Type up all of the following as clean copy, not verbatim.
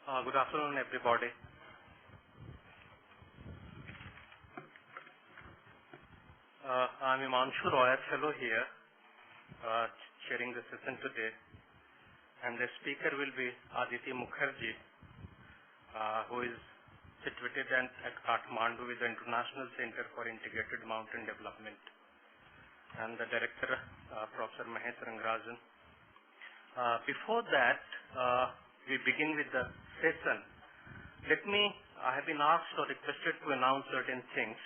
Good afternoon, everybody. I'm Imanshu Roy, fellow here, chairing the session today, and the speaker will be Aditi Mukherji, who is situated at Kathmandu with the International Center for Integrated Mountain Development, and the director, Professor Mahesh Rangarajan. Before that, we begin with the session. I have been asked or requested to announce certain things.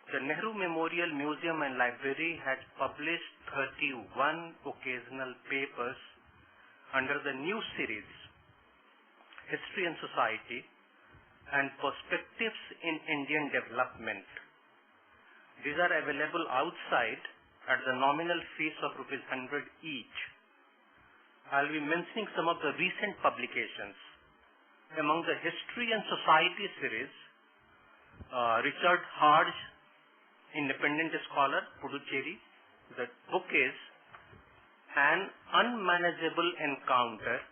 The Nehru Memorial Museum and Library has published 31 occasional papers under the new series, History and Society and Perspectives in Indian Development. These are available outside at the nominal fees of ₹100 each. I'll be mentioning some of the recent publications. Among the History and Society series, Richard Hardge, independent scholar, Puducherry. The book is An Unmanageable Encounter,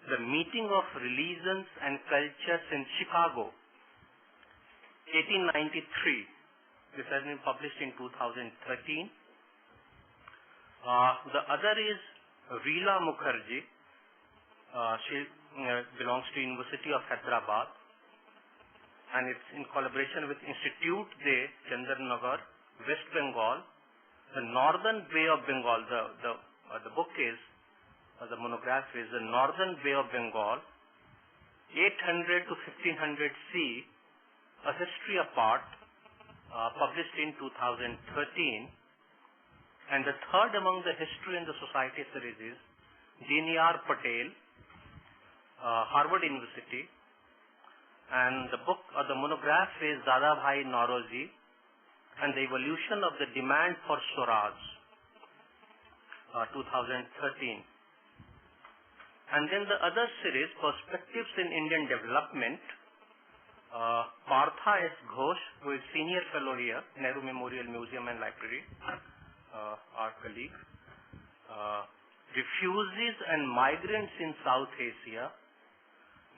The Meeting of Religions and Cultures in Chicago, 1893. This has been published in 2013. The other is Reela Mukherji. She belongs to University of Hyderabad, and it's in collaboration with Institute de Chandranagar, West Bengal, the Northern Bay of Bengal. The book is, the monograph is the Northern Bay of Bengal, 800 to 1500 C, A History Apart, published in 2013. And the third among the History and the Society series is Diniar Patel, Harvard University, and the book or the monograph is Dadabhai Nauroji and the Evolution of the Demand for Swaraj, 2013. And then the other series, Perspectives in Indian Development, Partha S. Ghosh, who is senior fellow here, Nehru Memorial Museum and Library, our colleague, Refugees and Migrants in South Asia,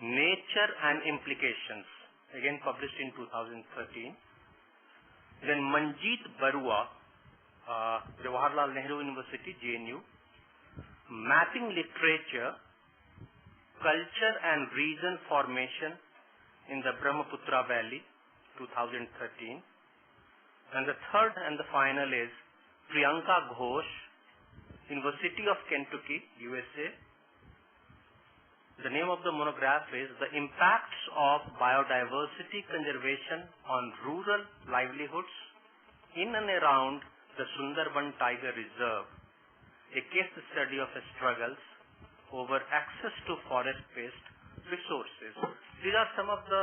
Nature and Implications, again published in 2013. Then Manjeet Barua, Jawaharlal Nehru University, JNU, Mapping Literature, Culture and Region Formation in the Brahmaputra Valley, 2013. And the third and the final is Priyanka Ghosh, University of Kentucky, USA. The name of the monograph is The Impacts of Biodiversity Conservation on Rural Livelihoods in and Around the Sundarban Tiger Reserve, a case study of struggles over access to forest-based resources. These are some of the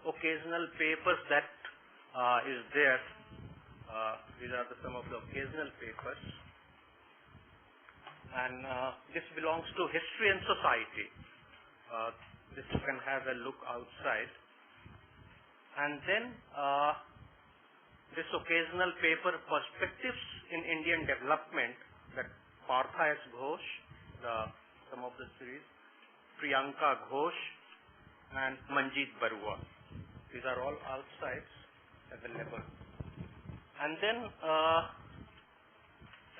occasional papers that is there. These are some of the occasional papers, and this belongs to History and Society. This you can have a look outside. And then this occasional paper, Perspectives in Indian Development, that Partha S. Ghosh, some of the series, Priyanka Ghosh, and Manjeet Barua. These are all outside available. And then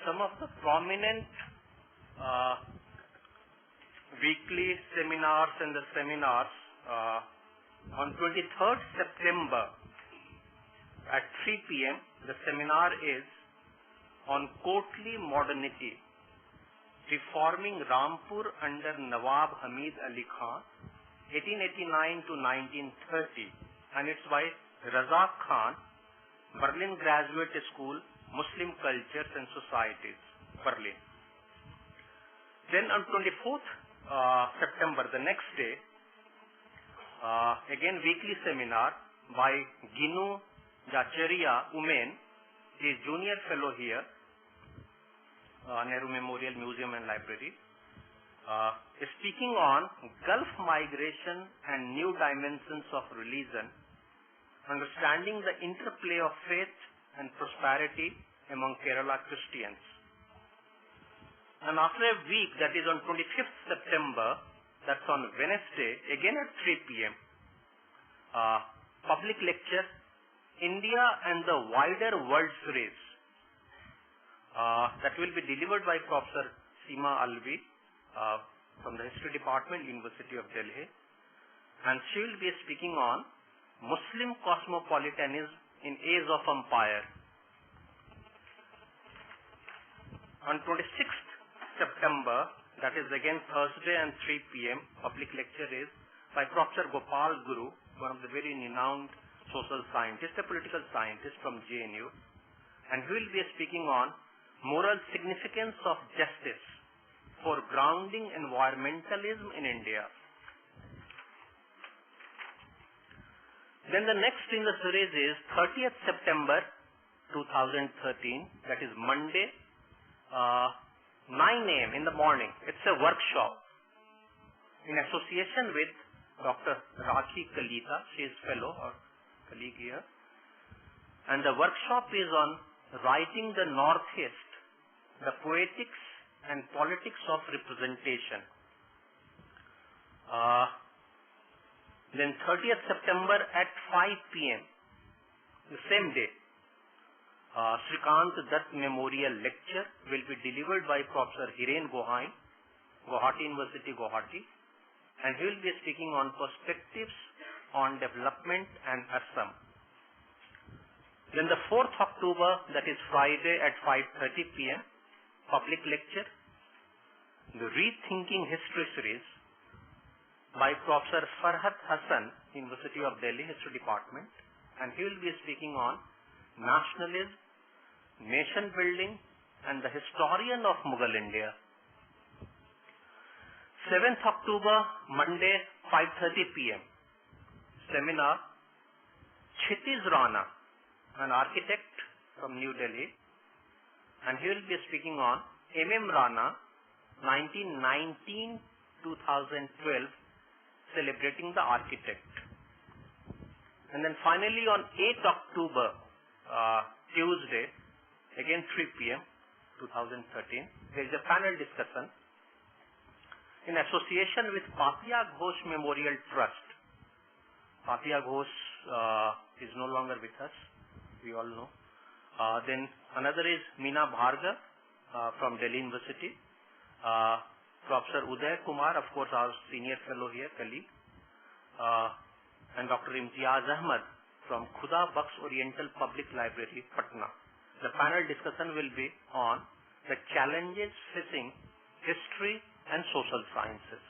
some of the prominent weekly seminars and the seminars on 23rd September at 3 p.m. The seminar is on Courtly Modernity, Reforming Rampur under Nawab Hamid Ali Khan, 1889 to 1930, and it's by Razak Khan, Berlin Graduate School, Muslim Cultures and Societies, Berlin. Then on 24th September, the next day, again weekly seminar by Ginu Jacharia Umen, he is junior fellow here, Nehru Memorial Museum and Library, speaking on Gulf migration and new dimensions of religion, understanding the interplay of faith and prosperity among Kerala Christians. And after a week, that is on 25th September, that's on Wednesday, again at 3 p.m., public lecture, India and the Wider World Series. That will be delivered by Professor Seema Alvi from the History Department, University of Delhi. And she will be speaking on Muslim cosmopolitanism in Age of Empire. On 26th September, that is again Thursday and 3 p.m., public lecture is by Professor Gopal Guru, one of the very renowned social scientists, a political scientist from JNU, and he will be speaking on moral significance of justice for grounding environmentalism in India. Then the next in the series is 30th September 2013, that is Monday, 9 a.m. in the morning. It's a workshop in association with Dr. Rakhi Kalita. She is fellow or colleague here. And the workshop is on writing the Northeast, the poetics and politics of representation. Then 30th September at 5 p.m., the same day, Srikant Dutt Memorial Lecture will be delivered by Professor Hiren Gohain, Guwahati University, Guwahati, and he will be speaking on perspectives on development and Assam. Then the 4th October, that is Friday at 5:30 p.m., public lecture, the Rethinking History Series by Professor Farhat Hassan, University of Delhi, History Department, and he will be speaking on nationalism, nation building, and the historian of Mughal India. 7th October, Monday, 5:30 p.m., seminar, Kshitiz Rana, an architect from New Delhi, and he will be speaking on M.M. Rana, 1919-2012, celebrating the architect. And then finally on 8th October, Tuesday, again 3 p.m., 2013, there is a panel discussion in association with Papia Ghosh Memorial Trust. Papia Ghosh is no longer with us, we all know. Then another is Meena Bhargav from Delhi University. Professor Uday Kumar, of course, our senior fellow here, colleague. And Dr. Imtiaz Ahmad from Khuda Bakhsh Oriental Public Library, Patna. The panel discussion will be on the challenges facing history and social sciences.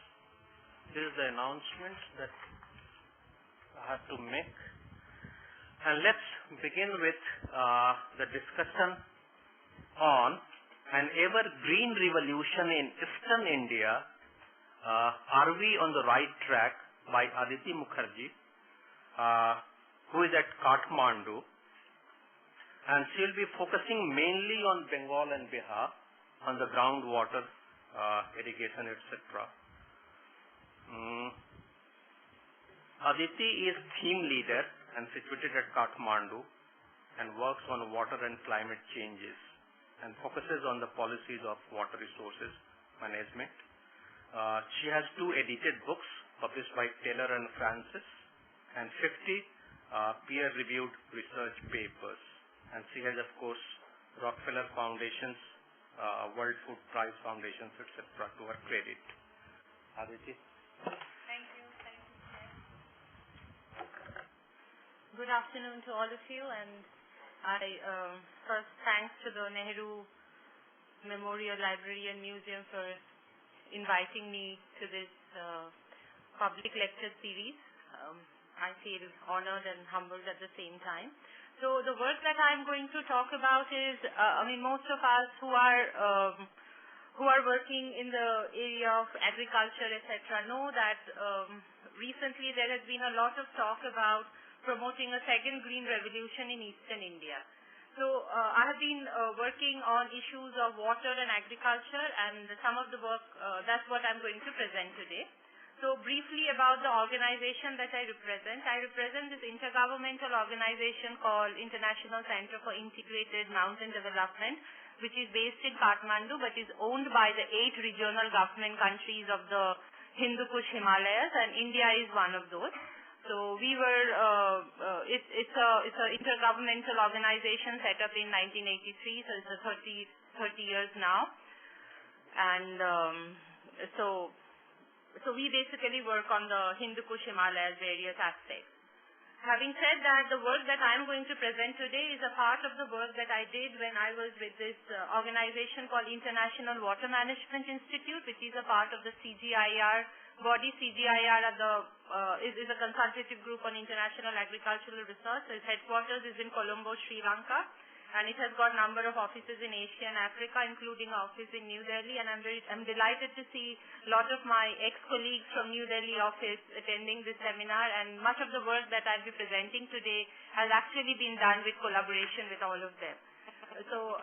This is the announcement that I have to make. And let's begin with the discussion on an evergreen revolution in Eastern India. Are we on the right track? By Aditi Mukherji, who is at Kathmandu, and she will be focusing mainly on Bengal and Bihar, on the groundwater, irrigation, etc. Aditi is theme leader and situated at Kathmandu and works on water and climate changes and focuses on the policies of water resources management. She has 2 edited books published by Taylor and Francis and 50 peer-reviewed research papers. And she has, of course, Rockefeller Foundations, World Food Prize Foundations, etc. to her credit. Aditi. Thank you. Good afternoon to all of you, and I first thanks to the Nehru Memorial Library and Museum for inviting me to this public lecture series. I feel honored and humbled at the same time. So the work that I'm going to talk about is, most of us who are working in the area of agriculture, etc., know that recently there has been a lot of talk about promoting a second green revolution in Eastern India. So I have been working on issues of water and agriculture, and some of the work, that's what I'm going to present today. So So briefly about the organization that I represent this intergovernmental organization called International Center for Integrated Mountain Development, which is based in Kathmandu but is owned by the 8 regional government countries of the Hindu Kush Himalayas, and India is one of those. So we were, it's an intergovernmental organization set up in 1983, so it's 30 years now. And so we basically work on the Hindu Kush Himalayas various aspects. Having said that, the work that I'm going to present today is a part of the work that I did when I was with this organization called International Water Management Institute, which is a part of the CGIAR body. CGIAR is a consultative group on international agricultural research. Its headquarters is in Colombo, Sri Lanka, and it has got a number of offices in Asia and Africa, including an office in New Delhi. And I'm delighted to see a lot of my ex-colleagues from New Delhi office attending this seminar, and much of the work that I'll be presenting today has actually been done with collaboration with all of them. So,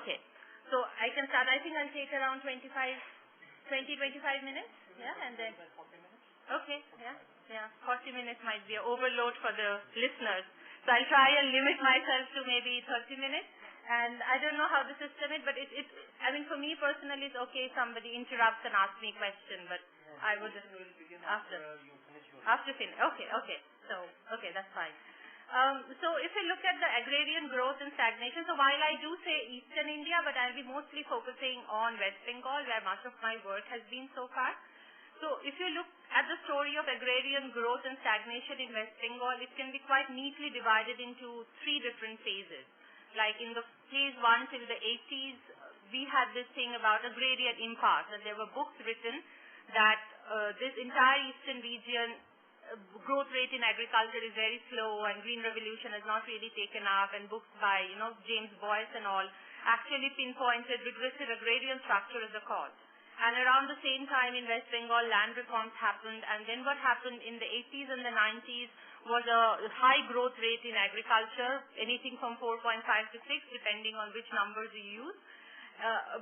okay. So I can start. I think I'll take around 20, 25 minutes. Yeah, and then. Okay, yeah. 40 minutes might be an overload for the listeners. So I'll try and limit myself to maybe 30 minutes. And I don't know how the system is, but I mean, for me personally, it's okay if somebody interrupts and asks me a question, but I would just after finish. Okay. So, okay, that's fine. So if we look at the agrarian growth and stagnation, so while I do say Eastern India, but I'll be mostly focusing on West Bengal, where much of my work has been so far. So if you look at the story of agrarian growth and stagnation in West Bengal, it can be quite neatly divided into 3 different phases. Like in the phase 1 till the 80s, we had this thing about agrarian impasse, and there were books written that this entire eastern region growth rate in agriculture is very slow, and Green Revolution has not really taken up, and books by James Boyce and all actually pinpointed regressive agrarian structure as a cause. And around the same time in West Bengal, land reforms happened, and then what happened in the 80s and the 90s was a high growth rate in agriculture, anything from 4.5 to 6, depending on which numbers you use.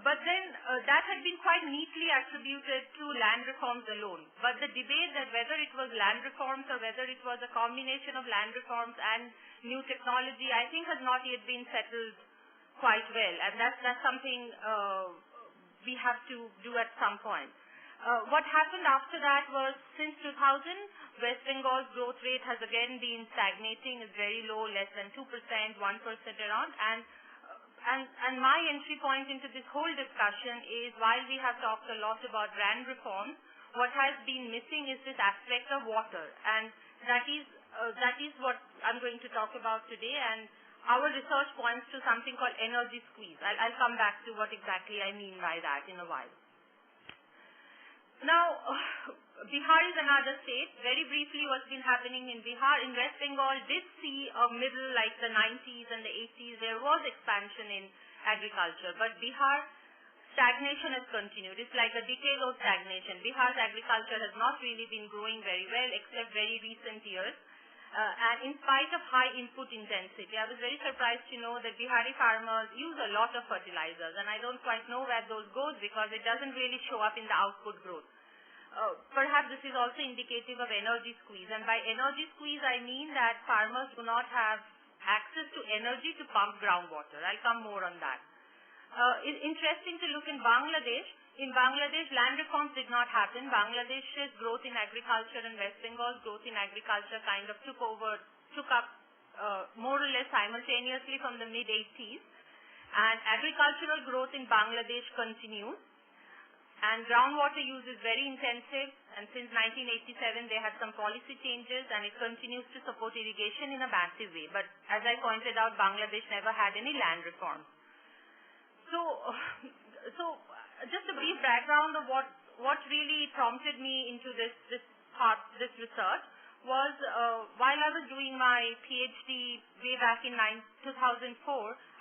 But then that had been quite neatly attributed to land reforms alone. But the debate that whether it was land reforms or whether it was a combination of land reforms and new technology, I think has not yet been settled quite well. And that's something we have to do at some point. What happened after that was, since 2000, West Bengal's growth rate has again been stagnating, is very low, less than 2%, 1% around, and my entry point into this whole discussion is, while we have talked a lot about land reform, what has been missing is this aspect of water, and that is what I'm going to talk about today. And our research points to something called energy squeeze. I'll come back to what exactly I mean by that in a while. Now, Bihar is another state. Very briefly, what's been happening in Bihar, in West Bengal, did see a middle, like the 90s and the 80s, there was expansion in agriculture. But Bihar, stagnation has continued. It's like a decade-old stagnation. Bihar's agriculture has not really been growing very well, except very recent years. And in spite of high input intensity, I was very surprised to know that Bihari farmers use a lot of fertilizers, and I don't quite know where those go because it doesn't really show up in the output growth. Perhaps this is also indicative of energy squeeze, and by energy squeeze I mean that farmers do not have access to energy to pump groundwater. I'll come more on that. It's interesting to look in Bangladesh. In Bangladesh, land reforms did not happen. Bangladesh's growth in agriculture and West Bengal's growth in agriculture kind of took up more or less simultaneously from the mid-80s. And agricultural growth in Bangladesh continues. And groundwater use is very intensive. And since 1987, they had some policy changes, and it continues to support irrigation in a massive way. But as I pointed out, Bangladesh never had any land reforms. So just a brief background of what really prompted me into this research was, while I was doing my PhD way back in 2004,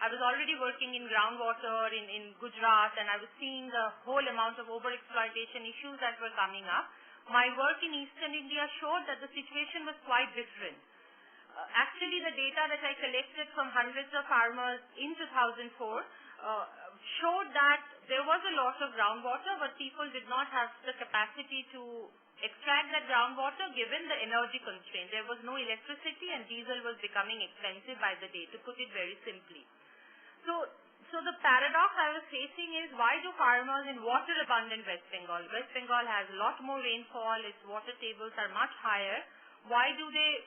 I was already working in groundwater in Gujarat, and I was seeing the whole amount of overexploitation issues that were coming up. My work in Eastern India showed that the situation was quite different. Actually, the data that I collected from hundreds of farmers in 2004 showed that there was a loss of groundwater, but people did not have the capacity to extract that groundwater given the energy constraint. There was no electricity and diesel was becoming expensive by the day, to put it very simply. So the paradox I was facing is, why do farmers in water-abundant West Bengal has a lot more rainfall, its water tables are much higher, why do they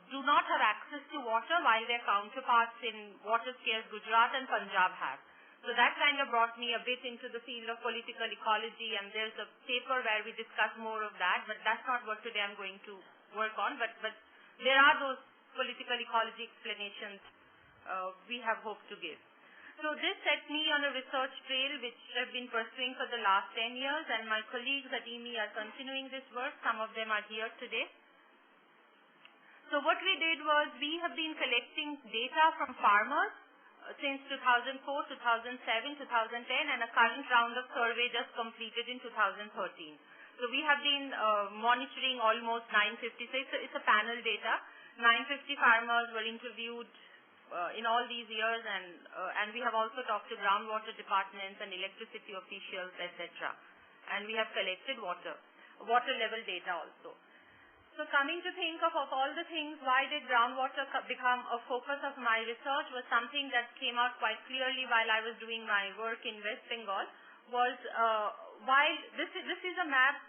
do not have access to water while their counterparts in water-scarce Gujarat and Punjab have? So that kind of brought me a bit into the field of political ecology, and there's a paper where we discuss more of that, but that's not what today I'm going to work on. But there are those political ecology explanations we have hoped to give. So this set me on a research trail which I've been pursuing for the last 10 years, and my colleagues at EMI are continuing this work. Some of them are here today. So what we did was, we have been collecting data from farmers since 2004, 2007, 2010, and a current round of survey just completed in 2013. So we have been monitoring almost 950, so it's a panel data. 950 farmers were interviewed in all these years, and we have also talked to groundwater departments and electricity officials, etc. And we have collected water level data also. So coming to think of all the things, why did groundwater become a focus of my research, was something that came out quite clearly while I was doing my work in West Bengal, was while this is a map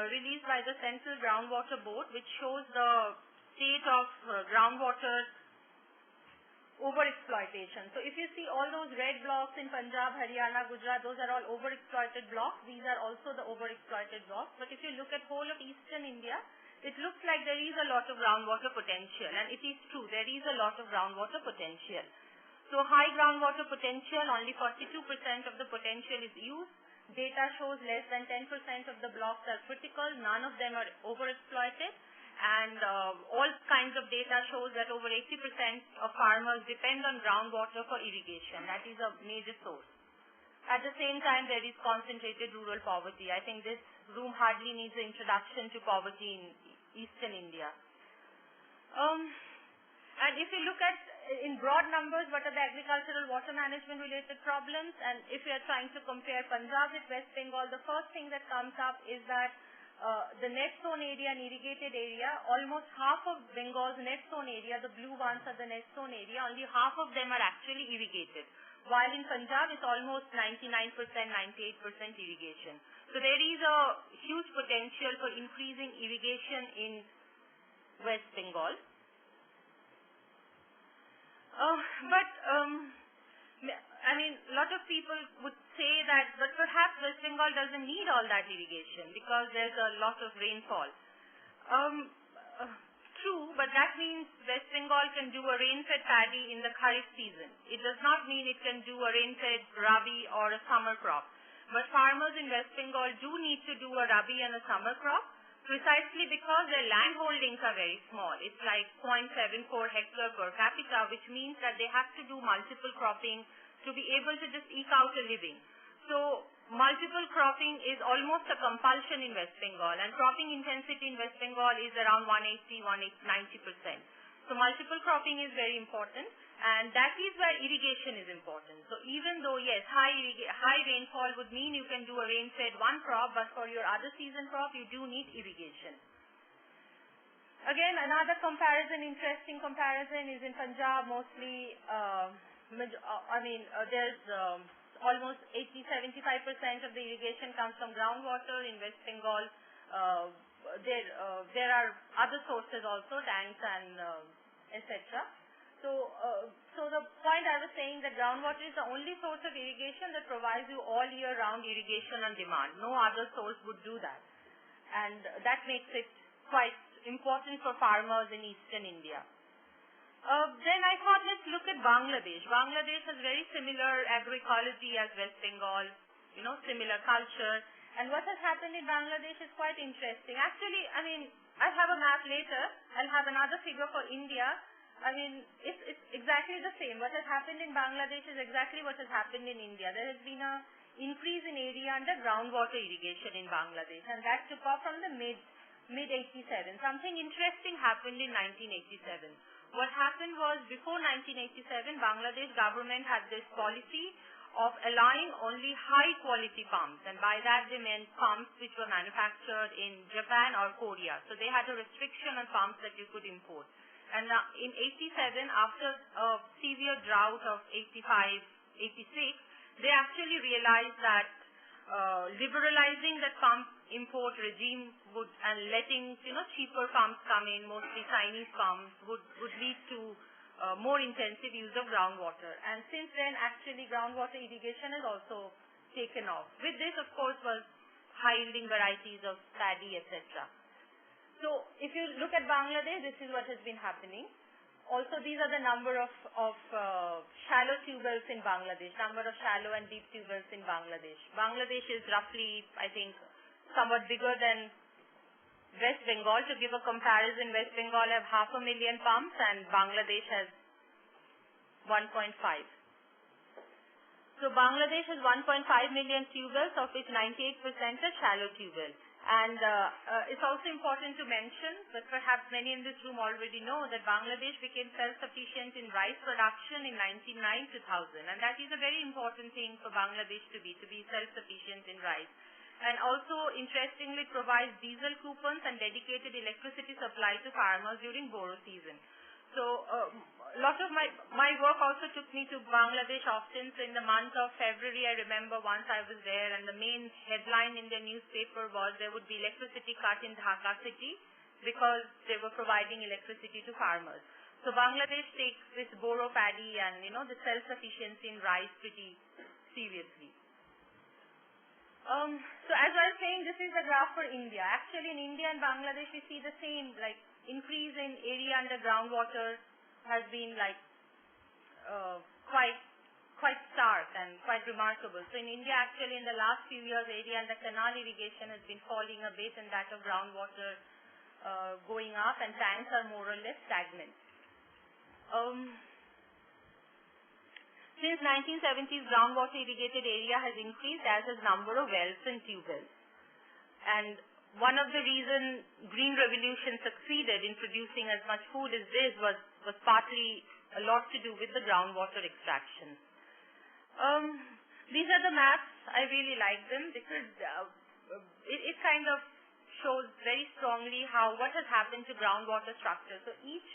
released by the Central Groundwater Board, which shows the state of groundwater overexploitation. So if you see all those red blocks in Punjab, Haryana, Gujarat, those are all overexploited blocks. These are also the overexploited blocks. But if you look at whole of eastern India, it looks like there is a lot of groundwater potential, and it is true, there is a lot of groundwater potential. So high groundwater potential, only 42% of the potential is used. Data shows less than 10% of the blocks are critical, none of them are overexploited, and all kinds of data shows that over 80% of farmers depend on groundwater for irrigation. That is a major source. At the same time, there is concentrated rural poverty. I think this room hardly needs an introduction to poverty in eastern India. And if you look at, in broad numbers, what are the agricultural water management related problems, and if you are trying to compare Punjab with West Bengal, the first thing that comes up is that the net zone area and irrigated area, almost half of Bengal's net zone area, the blue ones are the net zone area, only half of them are actually irrigated. While in Punjab, it's almost 99%, 98% irrigation. So there is a huge potential for increasing irrigation in West Bengal. I mean, a lot of people would say that, but perhaps West Bengal doesn't need all that irrigation because there's a lot of rainfall. True, but that means West Bengal can do a rain-fed paddy in the Kharif season. It does not mean it can do a rain-fed Rabi or a summer crop. But farmers in West Bengal do need to do a Rabi and a summer crop precisely because their land holdings are very small. It's like 0.74 hectare per capita, which means that they have to do multiple cropping to be able to just eke out a living. So multiple cropping is almost a compulsion in West Bengal, and cropping intensity in West Bengal is around 90%. So multiple cropping is very important, and that is where irrigation is important. So even though, yes, high rainfall would mean you can do a rain-fed one crop, but for your other season crop, you do need irrigation. Again, another interesting comparison is in Punjab, mostly, there's almost 80-75% of the irrigation comes from groundwater. In West Bengal, there are other sources also, tanks and etc. So the point I was saying that groundwater is the only source of irrigation that provides you all year round irrigation on demand. No other source would do that, and that makes it quite important for farmers in eastern India. Then I thought, let's look at Bangladesh. Bangladesh has very similar agroecology as West Bengal, similar culture. And what has happened in Bangladesh is quite interesting. Actually, I'll have a map later. I'll have another figure for India. It's exactly the same. What has happened in Bangladesh is exactly what has happened in India. There has been an increase in area under groundwater irrigation in Bangladesh, and that took off from the mid-87. Something interesting happened in 1987. What happened was, before 1987, Bangladesh government had this policy of allowing only high-quality pumps, and by that they meant pumps which were manufactured in Japan or Korea. So they had a restriction on pumps that you could import. And in 87, after a severe drought of 85, 86, they actually realized that liberalizing the pump import regime and letting cheaper pumps come in, mostly Chinese pumps, would lead to more intensive use of groundwater. And since then, actually, groundwater irrigation has also taken off. With this, of course, was high-yielding varieties of paddy, etc. So if you look at Bangladesh, this is what has been happening. Also, these are the number of shallow tubewells in Bangladesh, number of shallow and deep tubewells in Bangladesh. Bangladesh is roughly, I think, somewhat bigger than West Bengal. To give a comparison, West Bengal have 500,000 pumps and Bangladesh has 1.5. So Bangladesh has 1.5 million tubewells, of which 98% are shallow tubewells. And it's also important to mention, but perhaps many in this room already know, that Bangladesh became self-sufficient in rice production in 1999-2000. And that is a very important thing for Bangladesh to be self-sufficient in rice. And also, interestingly, provides diesel coupons and dedicated electricity supply to farmers during boro season. So a lot of my work also took me to Bangladesh often. So in the month of February, I remember once I was there, and the main headline in the newspaper was there would be electricity cut in Dhaka city because they were providing electricity to farmers. So Bangladesh takes this boro paddy and the self-sufficiency in rice pretty seriously. So as I was saying, this is the graph for India. Actually, in India and Bangladesh, we see the same, increase in area under groundwater has been quite stark and quite remarkable. So in India, actually, in the last few years, area under canal irrigation has been falling a bit, and that of groundwater going up, and tanks are more or less stagnant. Since 1970s, groundwater irrigated area has increased, as has number of wells and tubewells. And one of the reasons Green Revolution succeeded in producing as much food as this was partly a lot to do with the groundwater extraction. These are the maps. I really like them because it kind of shows very strongly what has happened to groundwater structure. So each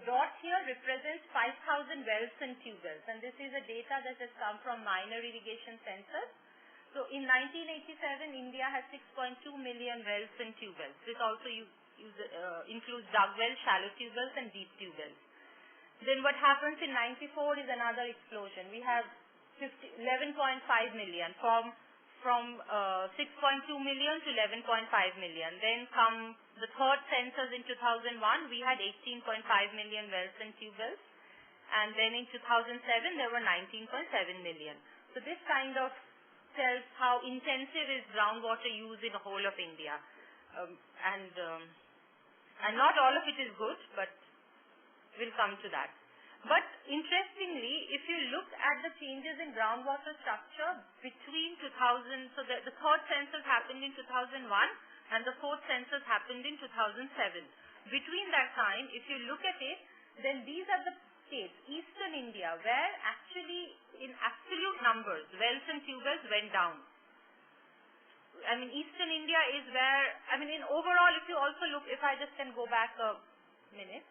dot here represents 5,000 wells and tubewells, and this is a data that has come from minor irrigation census. So in 1987, India has 6.2 million wells and tubewells. This also includes dug wells, shallow tubewells, and deep tubewells. Then what happens in 94 is another explosion. We have 11.5 million from 6.2 million to 11.5 million. Then come the third census in 2001, we had 18.5 million wells and tubewells. And then in 2007, there were 19.7 million. So this kind of tells how intensive is groundwater use in the whole of India. And not all of it is good, but we'll come to that. But interestingly, if you look at the changes in groundwater structure between 2000, so the third census happened in 2001 and the fourth census happened in 2007. Between that time, if you look at it, then these are the states, Eastern India, where actually in absolute numbers, wells and tubewells went down. I mean, Eastern India is where, in overall, if you also look, if I just can go back a minute.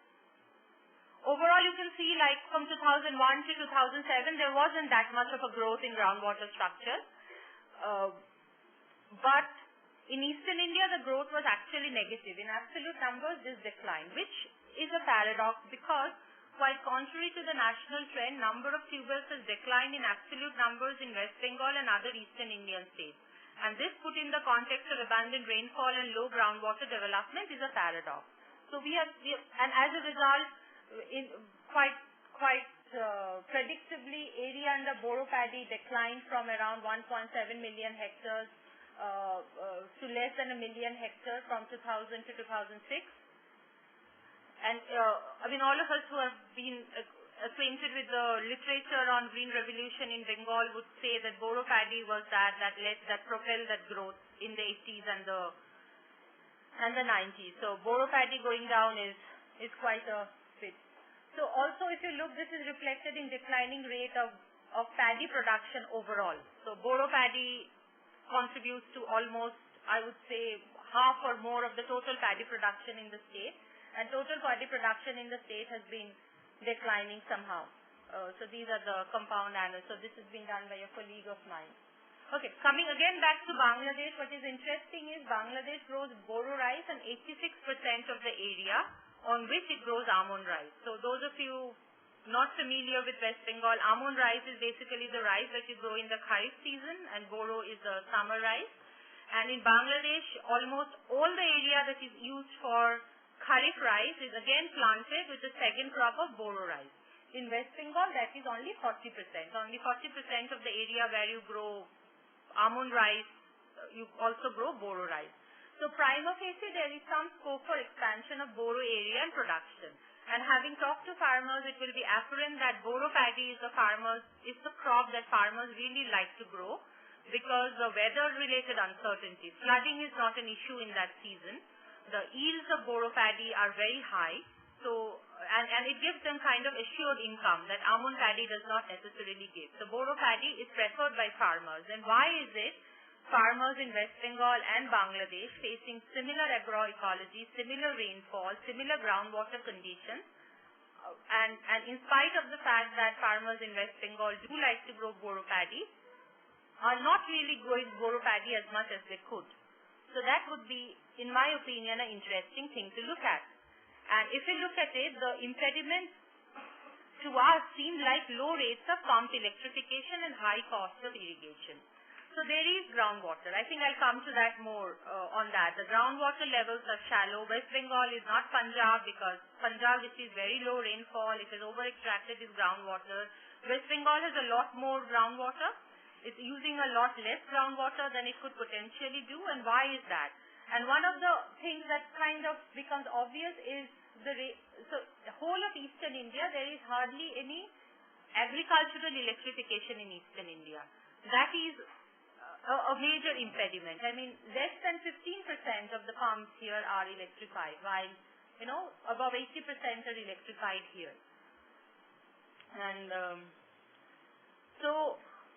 Overall, you can see from 2001 to 2007, there wasn't that much of a growth in groundwater structure. But in Eastern India, the growth was actually negative. In absolute numbers, this declined, which is a paradox because quite contrary to the national trend, number of tubewells has declined in absolute numbers in West Bengal and other Eastern Indian states. And this put in the context of abundant rainfall and low groundwater development is a paradox. So and as a result, quite predictably, area under boro paddy declined from around 1.7 million hectares to less than 1 million hectares from 2000 to 2006. And all of us who have been acquainted with the literature on Green Revolution in Bengal would say that boro paddy was that propelled that growth in the 80s and the 90s. So boro paddy going down is quite a bit. So also, if you look, this is reflected in declining rate of of paddy production overall. So boro paddy contributes to almost, I would say, half or more of the total paddy production in the state, and total paddy production in the state has been declining somehow. So these are the compound annuals. So this has been done by a colleague of mine. Okay, coming again back to Bangladesh, what is interesting is Bangladesh grows boro rice on 86% of the area on which it grows almond rice. So those of you not familiar with West Bengal, almond rice is basically the rice that you grow in the Kharif season, and boro is the summer rice. And in Bangladesh, almost all the area that is used for Kharif rice is again planted with the second crop of boro rice. In West Bengal, that is only 40%. Only 40% of the area where you grow almond rice, you also grow boro rice. So prima facie, there is some scope for expansion of boro area and production. And having talked to farmers, it will be apparent that boro paddy is the crop that farmers really like to grow, because the weather-related uncertainty, flooding is not an issue in that season. The yields of boro paddy are very high. So, and it gives them kind of assured income that almond paddy does not necessarily give. So boro paddy is preferred by farmers. And why is it? Farmers in West Bengal and Bangladesh facing similar agroecology, similar rainfall, similar groundwater conditions, and in spite of the fact that farmers in West Bengal do like to grow boro paddy, are not really growing boro paddy as much as they could. So that would be, in my opinion, an interesting thing to look at. And if you look at it, the impediments to us seem like low rates of pump electrification and high cost of irrigation. So there is groundwater. I think I'll come to that more on that. The groundwater levels are shallow. West Bengal is not Punjab, because Punjab, which is very low rainfall, it has over-extracted its groundwater. West Bengal has a lot more groundwater. It's using a lot less groundwater than it could potentially do. And why is that? And one of the things that kind of becomes obvious is so the whole of eastern India, there is hardly any agricultural electrification in eastern India. That is a major impediment. I mean, less than 15% of the pumps here are electrified, while, above 80% are electrified here. And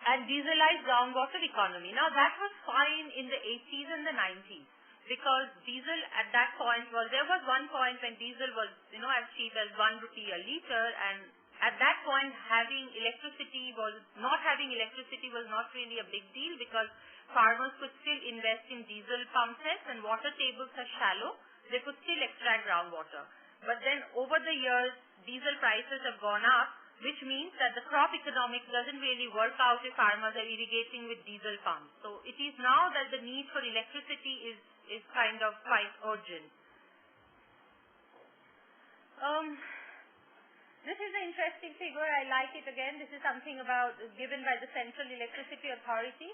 and dieselized groundwater economy. Now, that was fine in the 80s and the 90s. Because diesel at that point there was one point when diesel was, as cheap as 1 rupee a liter, and at that point not having electricity was not really a big deal, because farmers could still invest in diesel pump sets, and water tables are shallow, they could still extract groundwater. But then over the years, diesel prices have gone up, which means that the crop economics doesn't really work out if farmers are irrigating with diesel pumps. So it is now that the need for electricity is kind of quite urgent. This is an interesting figure. I like it again. This is something given by the Central Electricity Authority.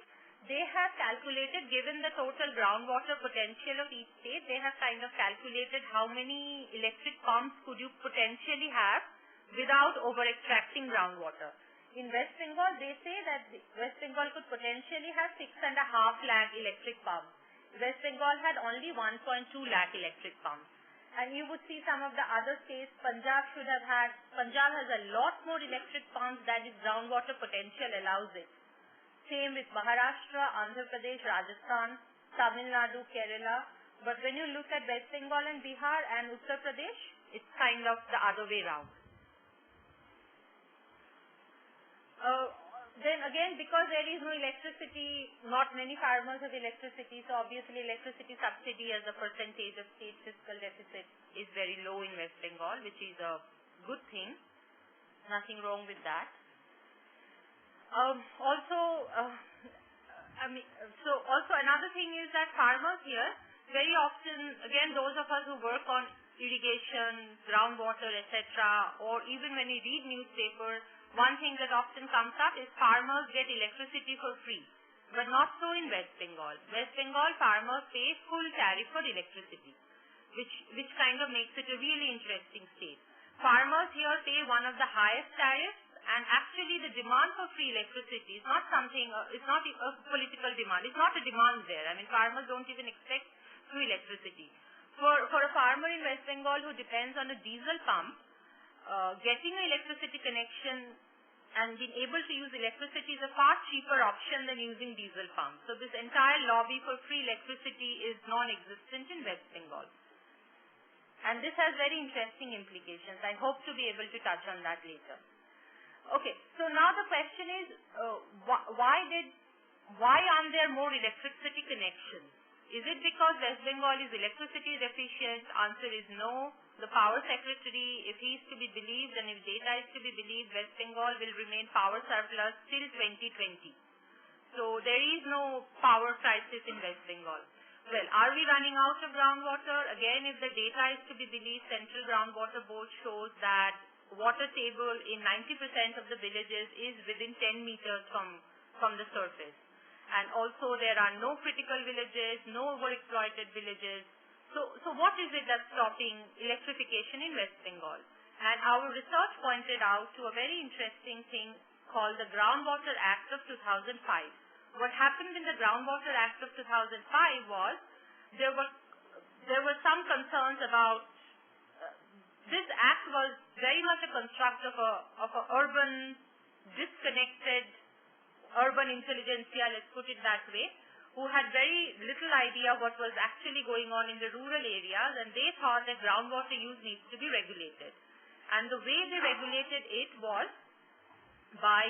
They have calculated, given the total groundwater potential of each state, they have kind of calculated how many electric pumps could you potentially have without over-extracting groundwater. In West Bengal, they say that West Bengal could potentially have 6.5 lakh electric pumps. West Bengal had only 1.2 lakh electric pumps. And you would see some of the other states, Punjab has a lot more electric pumps than its groundwater potential allows it. Same with Maharashtra, Andhra Pradesh, Rajasthan, Tamil Nadu, Kerala. But when you look at West Bengal and Bihar and Uttar Pradesh, it's kind of the other way around. Then again, because there is no electricity, not many farmers have electricity, so obviously electricity subsidy as a percentage of state fiscal deficit is very low in West Bengal, which is a good thing. Nothing wrong with that. Also another thing is that farmers here, very often, again, those of us who work on irrigation, groundwater, etc., or even when we read newspapers, one thing that often comes up is farmers get electricity for free, but not so in West Bengal. West Bengal farmers pay full tariff for electricity, which kind of makes it a really interesting state. Farmers here pay one of the highest tariffs, and actually the demand for free electricity is not something, it's not a political demand, it's not a demand there. I mean, farmers don't even expect free electricity. For a farmer in West Bengal who depends on a diesel pump, getting an electricity connection and been able to use electricity is a far cheaper option than using diesel pumps. So this entire lobby for free electricity is non-existent in West Bengal. And this has very interesting implications. I hope to be able to touch on that later. Okay, so now the question is, why aren't there more electricity connections? Is it because West Bengal is electricity deficient? Answer is no. The Power Secretary, if he is to be believed and if data is to be believed, West Bengal will remain power surplus till 2020. So there is no power crisis in West Bengal. Well, are we running out of groundwater? Again, if the data is to be believed, Central Groundwater Board shows that water table in 90% of the villages is within 10 meters from the surface. And also there are no critical villages, no overexploited villages. So what is it that's stopping electrification in West Bengal? And our research pointed out to a very interesting thing called the Groundwater Act of 2005. What happened in the Groundwater Act of 2005 was there were some concerns about this act was very much a construct of a urban, disconnected, urban intelligentsia, let's put it that way, who had very little idea what was actually going on in the rural areas, and they thought that groundwater use needs to be regulated. And the way they regulated it was by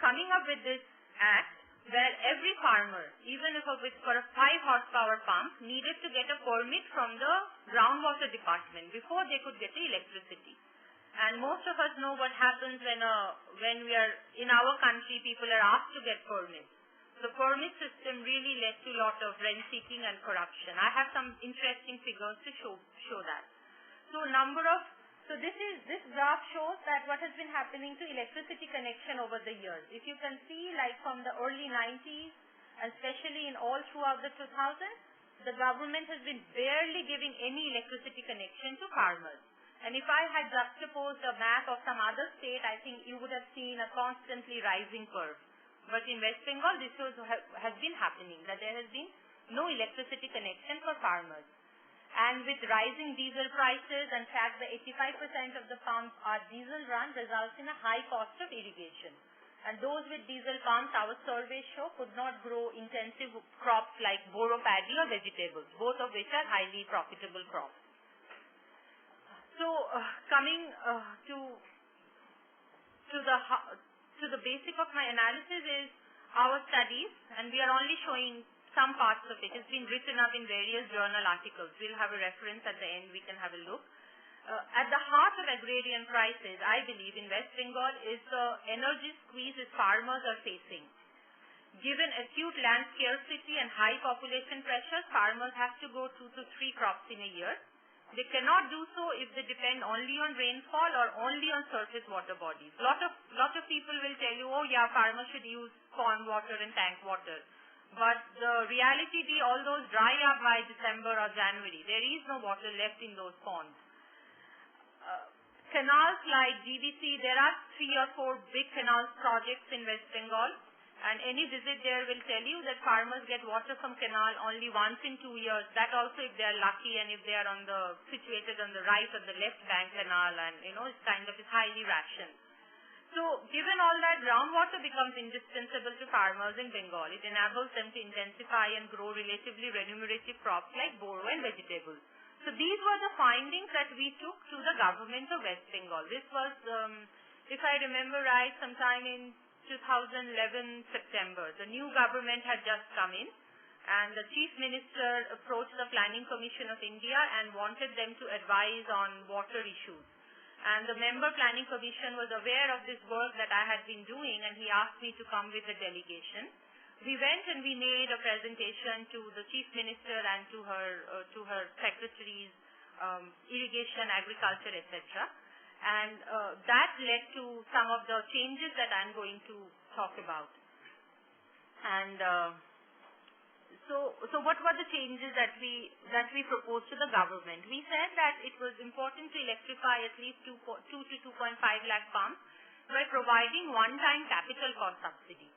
coming up with this act where every farmer, even if for a 5 horsepower pump, needed to get a permit from the groundwater department before they could get the electricity. And most of us know what happens when we are in our country, people are asked to get permits. The permit system really led to a lot of rent seeking and corruption. I have some interesting figures to show that. So this graph shows that what has been happening to electricity connection over the years. If you can see, like from the early 90s, and especially in all throughout the 2000s, the government has been barely giving any electricity connection to farmers. And if I had juxtaposed a map of some other state, I think you would have seen a constantly rising curve. But in West Bengal, this has been happening, that there has been no electricity connection for farmers. And with rising diesel prices, in fact, the 85% of the pumps are diesel run, results in a high cost of irrigation. And those with diesel pumps, our surveys show, could not grow intensive crops like boro, paddy or vegetables, both of which are highly profitable crops. So coming to the basic of my analysis is our studies, and we are only showing some parts of it. It's been written up in various journal articles. We'll have a reference at the end. We can have a look. At the heart of agrarian crisis, I believe, in West Bengal is the energy squeeze that farmers are facing. Given acute land scarcity and high population pressure, farmers have to grow 2 to 3 crops in a year. They cannot do so if they depend only on rainfall or only on surface water bodies. Lot of people will tell you, oh yeah, farmers should use pond water and tank water. But the reality be all those dry up by December or January. There is no water left in those ponds. Canals like GBC, there are 3 or 4 big canals projects in West Bengal. And any visit there will tell you that farmers get water from canal only once in 2 years. That also if they are lucky and if they are situated on the right or the left bank canal, and it's highly rationed. So given all that, groundwater becomes indispensable to farmers in Bengal. It enables them to intensify and grow relatively remunerative crops like boro and vegetables. So these were the findings that we took to the government of West Bengal. This was, if I remember right, sometime in 2011 September. The new government had just come in, and the Chief Minister approached the Planning Commission of India and wanted them to advise on water issues. And the member Planning Commission was aware of this work that I had been doing, and he asked me to come with a delegation. We went and we made a presentation to the Chief Minister and to her secretaries, irrigation, agriculture, etc. And that led to some of the changes that I'm going to talk about. And so what were the changes that we proposed to the government? We said that it was important to electrify at least 2 to 2.5 lakh pumps by providing one-time capital cost subsidy.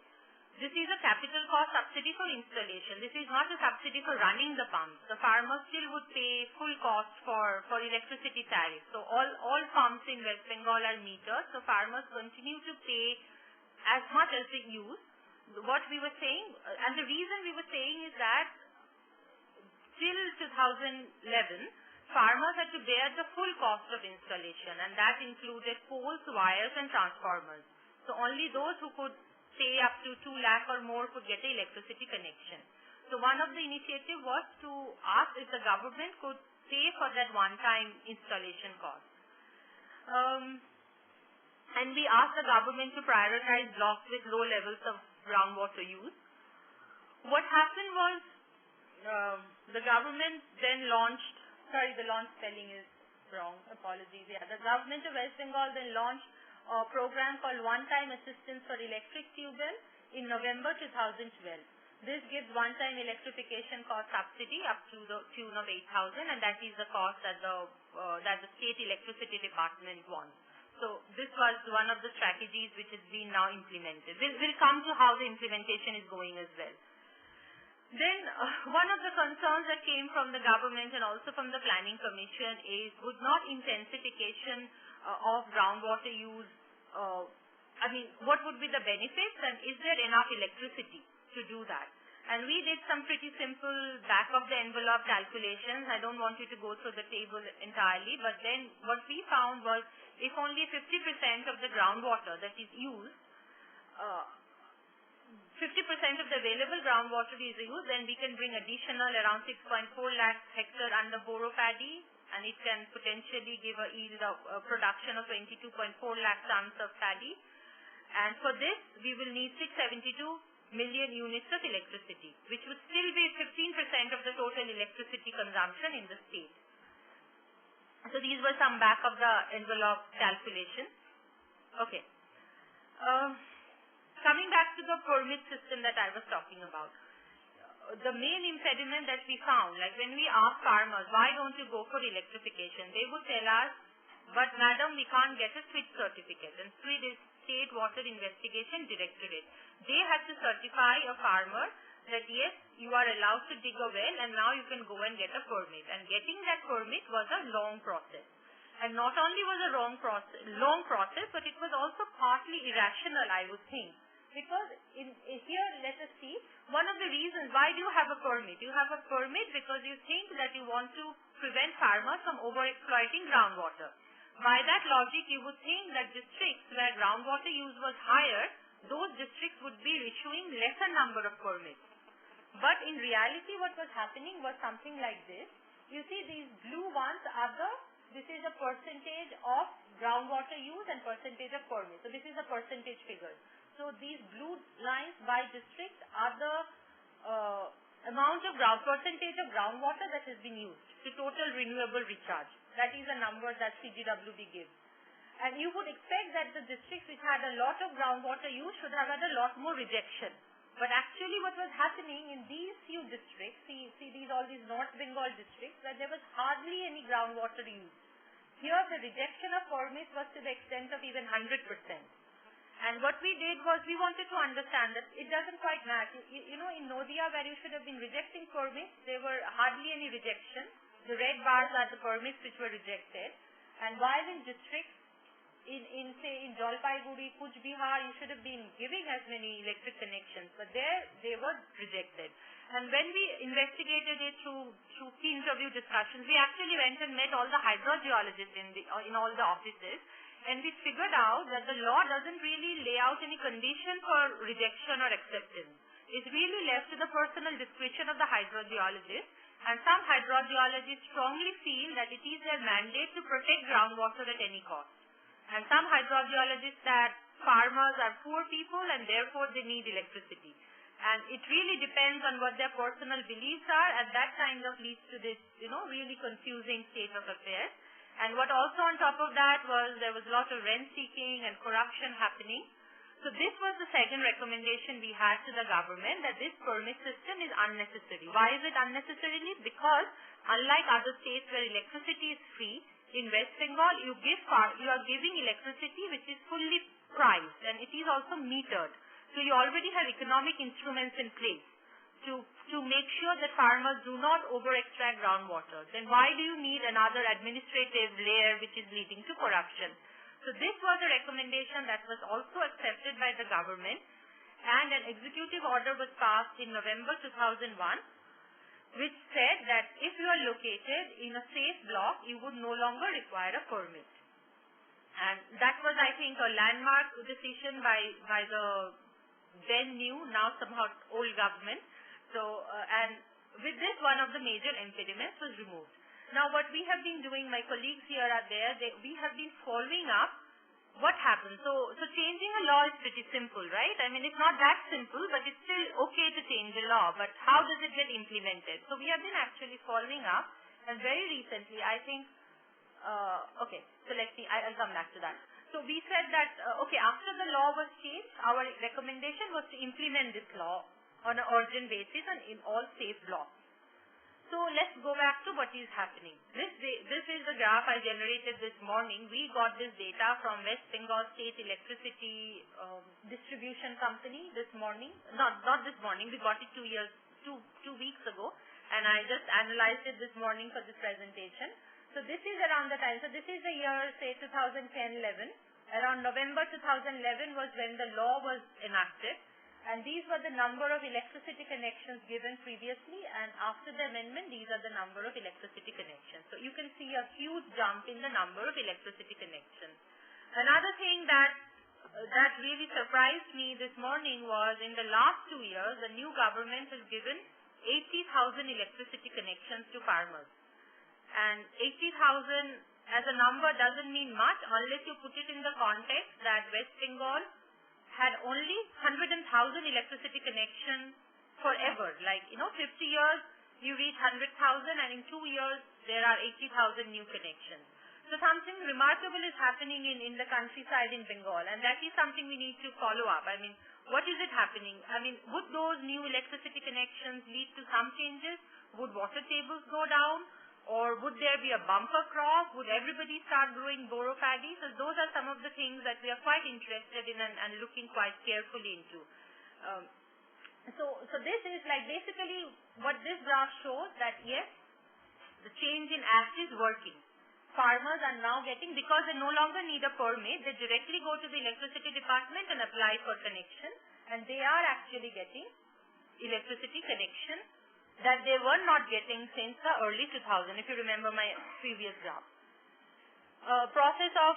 this is a capital cost subsidy for installation. This is not a subsidy for running the pumps. The farmers still would pay full cost for electricity tariff. So all pumps in West Bengal are metered. So farmers continue to pay as much as they use. What we were saying, and the reason we were saying is that till 2011, farmers had to bear the full cost of installation, and that included poles, wires, and transformers. So only those who could pay up to 2 lakh or more could get an electricity connection. So one of the initiative was to ask if the government could pay for that one-time installation cost. And we asked the government to prioritize blocks with low levels of groundwater use. What happened was the government then launched, the launch spelling is wrong, apologies. Yeah, the government of West Bengal then launched a program called One-Time Assistance for Electric Tubewell in November 2012. This gives one-time electrification cost subsidy up to the tune of 8,000, and that is the cost that the state electricity department wants. So this was one of the strategies which has been now implemented. We'll come to how the implementation is going as well. Then one of the concerns that came from the government and also from the Planning Commission is, would not intensification of groundwater use, what would be the benefits, and is there enough electricity to do that? And we did some pretty simple back of the envelope calculations. I don't want you to go through the table entirely, but then what we found was, if only 50% of the groundwater that is used, 50% of the available groundwater is used, then we can bring additional around 6.4 lakh hectare under boro paddy, and it can potentially give a yield of production of 22.4 lakh tons of paddy. And for this, we will need 672 million units of electricity, which would still be 15% of the total electricity consumption in the state. So these were some back of the envelope calculations. Okay. Coming back to the permit system that I was talking about. The main impediment that we found, like when we asked farmers, why don't you go for electrification? They would tell us, but madam, we can't get a switch certificate. And SWID is State Water Investigation Directorate. They had to certify a farmer that yes, you are allowed to dig a well and now you can go and get a permit. And getting that permit was a long process. And not only was a long process, but it was also partly irrational, I would think. Because here, let us see, one of the reasons, why do you have a permit? You have a permit because you think that you want to prevent farmers from overexploiting groundwater. By that logic, you would think that districts where groundwater use was higher, those districts would be issuing lesser number of permits. But in reality, what was happening was something like this. You see, these blue ones are this is a percentage of groundwater use and percentage of permits. So this is a percentage figure. So these blue lines by district are the percentage of groundwater that has been used to total renewable recharge. That is a number that CGWB gives. And you would expect that the districts which had a lot of groundwater use should have had a lot more rejection. But actually what was happening in these few districts, see all these North Bengal districts, where there was hardly any groundwater use. Here the rejection of permits was to the extent of even 100%. And what we did was we wanted to understand that it doesn't quite match. You know, in Nodia where you should have been rejecting permits, there were hardly any rejection. The red bars are the permits which were rejected. And while in districts, in Jalpaiguri, Kuch Bihar, you should have been giving as many electric connections, but there they were rejected. And when we investigated it through key interview discussions, we actually went and met all the hydrogeologists in all the offices, and we figured out that the law doesn't really lay out any condition for rejection or acceptance. It's really left to the personal discretion of the hydrogeologist, and some hydrogeologists strongly feel that it is their mandate to protect groundwater at any cost. And some hydrogeologists that farmers are poor people and therefore they need electricity. And it really depends on what their personal beliefs are, and that kind of leads to this, really confusing state of affairs. And what also on top of that was there was a lot of rent seeking and corruption happening. So this was the second recommendation we had to the government, that this permit system is unnecessary. Why is it unnecessary? Because unlike other states where electricity is free, in West Bengal you are giving electricity which is fully priced and it is also metered. So you already have economic instruments in place to make sure that farmers do not over-extract groundwater. Then why do you need another administrative layer which is leading to corruption? So this was a recommendation that was also accepted by the government, and an executive order was passed in November 2001, which said that if you are located in a safe block, you would no longer require a permit. And that was, I think, a landmark decision by the then new, now somehow old government. So, and with this, one of the major impediments was removed. Now, what we have been doing, my colleagues here are there, we have been following up what happened. So changing a law is pretty simple, right? I mean, it's not that simple, but it's still okay to change a law. But how does it get implemented? So we have been actually following up, and very recently, I think, okay, so let's see, I'll come back to that. So we said that, okay, after the law was changed, our recommendation was to implement this law on an urgent basis and in all safe blocks. So let's go back to what is happening. This is the graph I generated this morning. We got this data from West Bengal State Electricity Distribution Company this morning. Not this morning. We got it 2 weeks ago, and I just analyzed it this morning for this presentation. So this is around the time. So this is the year, say 2010-11. Around November 2011 was when the law was enacted. And these were the number of electricity connections given previously, and after the amendment, these are the number of electricity connections. So you can see a huge jump in the number of electricity connections. Another thing that really surprised me this morning was in the last 2 years, the new government has given 80,000 electricity connections to farmers. And 80,000 as a number doesn't mean much unless you put it in the context that West Bengal had only 100,000 electricity connections forever. Like, 50 years, you reach 100,000, and in 2 years, there are 80,000 new connections. So something remarkable is happening in the countryside in Bengal, and that is something we need to follow up. I mean, what is it happening? I mean, would those new electricity connections lead to some changes? Would water tables go down? Or would there be a bumper crop? Would everybody start growing boro paddy? So those are some of the things that we are quite interested in and looking quite carefully into. So this is like basically what this graph shows, that yes, the change in act is working. Farmers are now getting, because they no longer need a permit, they directly go to the electricity department and apply for connection, and they are actually getting electricity connection that they were not getting since the early 2000, if you remember my previous graph. Process of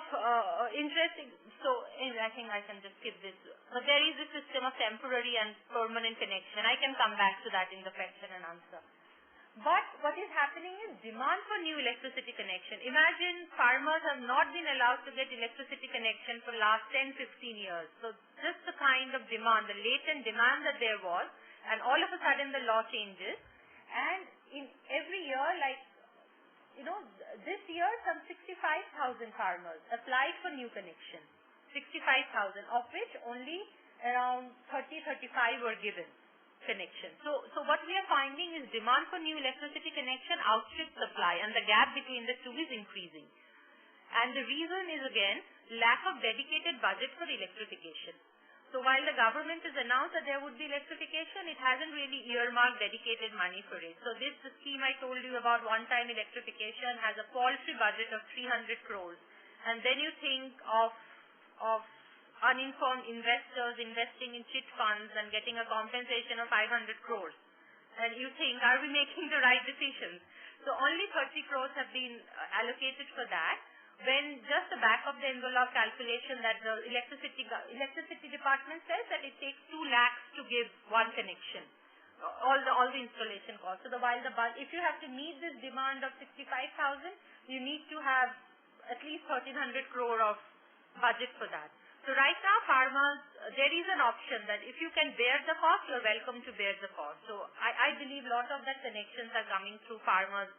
interesting, so I think I can just skip this. But there is a system of temporary and permanent connection. I can come back to that in the question and answer. But what is happening is demand for new electricity connection. Imagine farmers have not been allowed to get electricity connection for the last 10, 15 years. So just the kind of demand, the latent demand that there was, and all of a sudden the law changes, and in every year, like, this year some 65,000 farmers applied for new connection. 65,000, of which only around 30-35 were given connection. So what we are finding is demand for new electricity connection outstrips supply, and the gap between the two is increasing. And the reason is, again, lack of dedicated budget for electrification. So while the government has announced that there would be electrification, it hasn't really earmarked dedicated money for it. So the scheme I told you about, one-time electrification, has a paltry budget of 300 crores. And then you think of uninformed investors investing in chit funds and getting a compensation of 500 crores. And you think, are we making the right decisions? So only 30 crores have been allocated for that, when just the back of the envelope calculation that the electricity department says that it takes 2 lakhs to give one connection, all the installation costs. So if you have to meet this demand of 65,000, you need to have at least 1,300 crore of budget for that. So right now, farmers, there is an option that if you can bear the cost, you're welcome to bear the cost. So I believe a lot of that connections are coming through farmers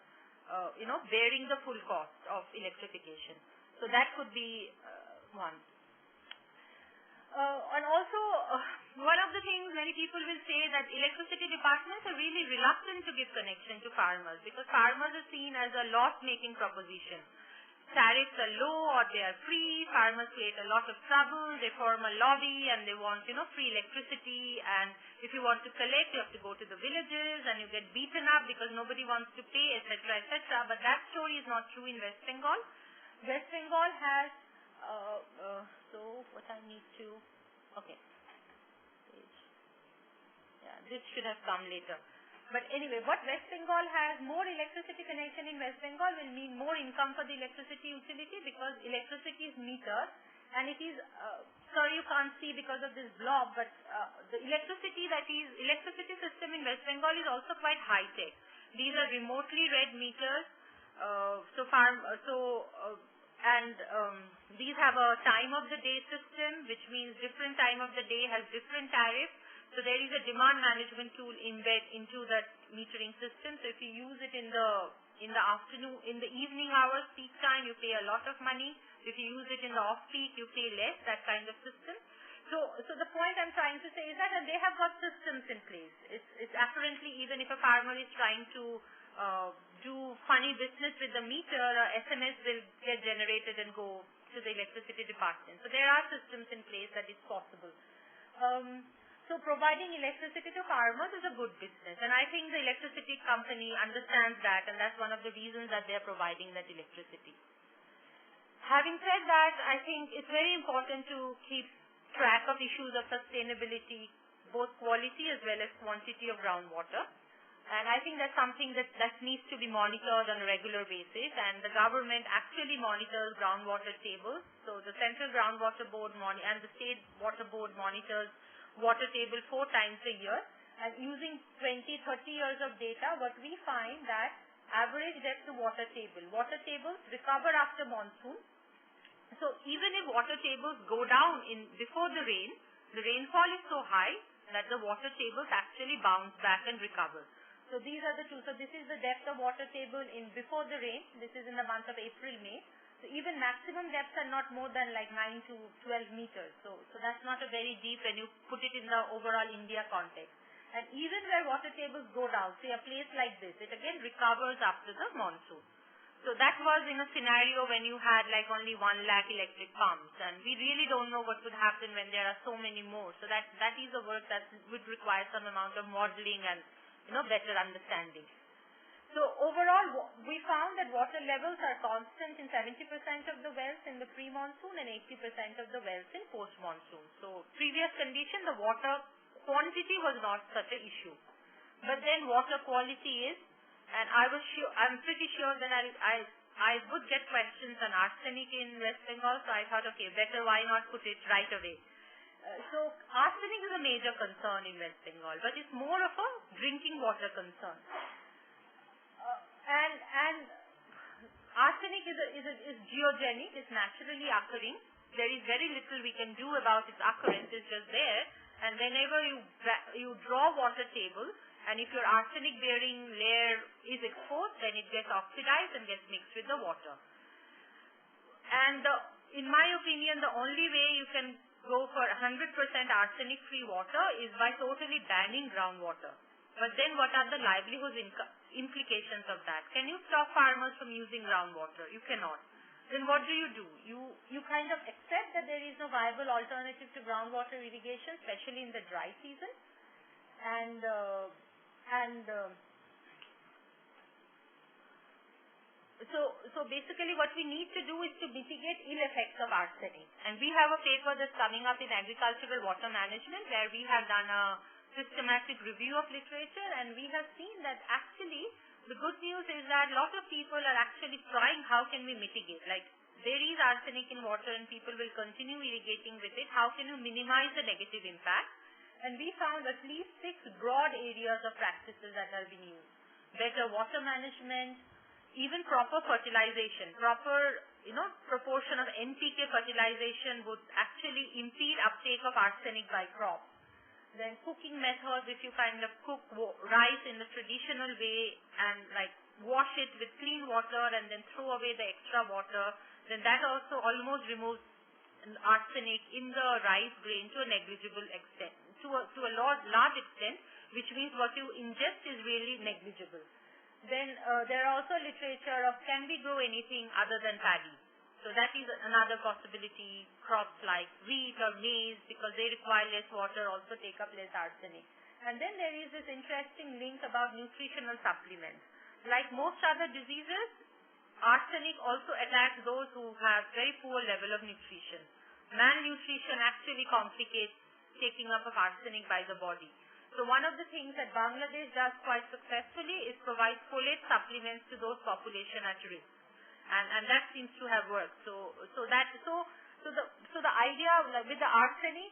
bearing the full cost of electrification. So that could be one. And also, one of the things many people will say that electricity departments are really reluctant to give connection to farmers, because farmers are seen as a loss-making proposition. tariffs are low or they are free, farmers create a lot of trouble, they form a lobby and they want, free electricity, and if you want to collect, you have to go to the villages and you get beaten up because nobody wants to pay, etc., etc. But that story is not true in West Bengal. West Bengal has, so what I need to, okay. Yeah, this should have come later. But anyway, what West Bengal has, more electricity connection in West Bengal will mean more income for the electricity utility because electricity is metered and it is, sorry you can't see because of this blob, but the electricity system in West Bengal is also quite high tech. These are remotely read meters, these have a time of the day system, which means different time of the day has different tariffs. So there is a demand management tool embedded into that metering system. So if you use it in the afternoon, in the evening hours, peak time, you pay a lot of money. If you use it in the off-peak, you pay less, that kind of system. So the point I'm trying to say is that, and they have got systems in place. It's apparently, even if a farmer is trying to do funny business with the meter, SMS will get generated and go to the electricity department. So there are systems in place that it's possible. So providing electricity to farmers is a good business, and I think the electricity company understands that, and that's one of the reasons that they're providing that electricity. Having said that, I think it's very important to keep track of issues of sustainability, both quality as well as quantity of groundwater. And I think that's something that needs to be monitored on a regular basis, and the government actually monitors groundwater tables. So the Central Groundwater Board and the State Water Board monitors water table 4 times a year, and using 20-30 years of data, what we find that average depth of water tables recover after monsoon. So even if water tables go down before the rainfall is so high that the water tables actually bounce back and recover. So these are the two. So this is the depth of water table before the rain. This is in the month of April, May. So even maximum depths are not more than like 9 to 12 meters. So that's not a very deep when you put it in the overall India context. And even where water tables go down, say a place like this, it again recovers after the monsoon. So that was in a scenario when you had like only 1 lakh electric pumps, and we really don't know what would happen when there are so many more. So that is a work that would require some amount of modeling and better understanding. So overall, we found that water levels are constant in 70% of the wells in the pre-monsoon and 80% of the wells in post-monsoon. So previous condition, the water quantity was not such an issue. But then water quality is, and I'm pretty sure that I would get questions on arsenic in West Bengal, so I thought, okay, better why not put it right away. So arsenic is a major concern in West Bengal, but it's more of a drinking water concern. And arsenic is geogenic, it's naturally occurring. There is very little we can do about its occurrence, it's just there. And whenever you draw water table, and if your arsenic bearing layer is exposed, then it gets oxidized and gets mixed with the water. And in my opinion, the only way you can go for 100% arsenic free water is by totally banning groundwater. But then what are the livelihood implications of that? Can you stop farmers from using groundwater? You cannot. Then what do? You kind of accept that there is no viable alternative to groundwater irrigation, especially in the dry season. So basically what we need to do is to mitigate ill effects of arsenic. And we have a paper that's coming up in agricultural water management where we have done a systematic review of literature, and we have seen that actually the good news is that a lot of people are actually trying how can we mitigate. Like there is arsenic in water and people will continue irrigating with it. How can you minimize the negative impact? And we found at least 6 broad areas of practices that are being used. Better water management, even proper fertilization, proper proportion of NPK fertilization would actually impede uptake of arsenic by crops. Then cooking methods, if you kind of cook rice in the traditional way and like wash it with clean water and then throw away the extra water, then that also almost removes arsenic in the rice grain to a negligible extent, to a large extent, which means what you ingest is really negligible. Then there are also literature of can we grow anything other than paddy? So that is another possibility. Crops like wheat or maize, because they require less water, also take up less arsenic. And then there is this interesting link about nutritional supplements. Like most other diseases, arsenic also attacks those who have very poor level of nutrition. Malnutrition actually complicates taking up of arsenic by the body. So one of the things that Bangladesh does quite successfully is provide folate supplements to those population at risk. And that seems to have worked. So the idea with the arsenic,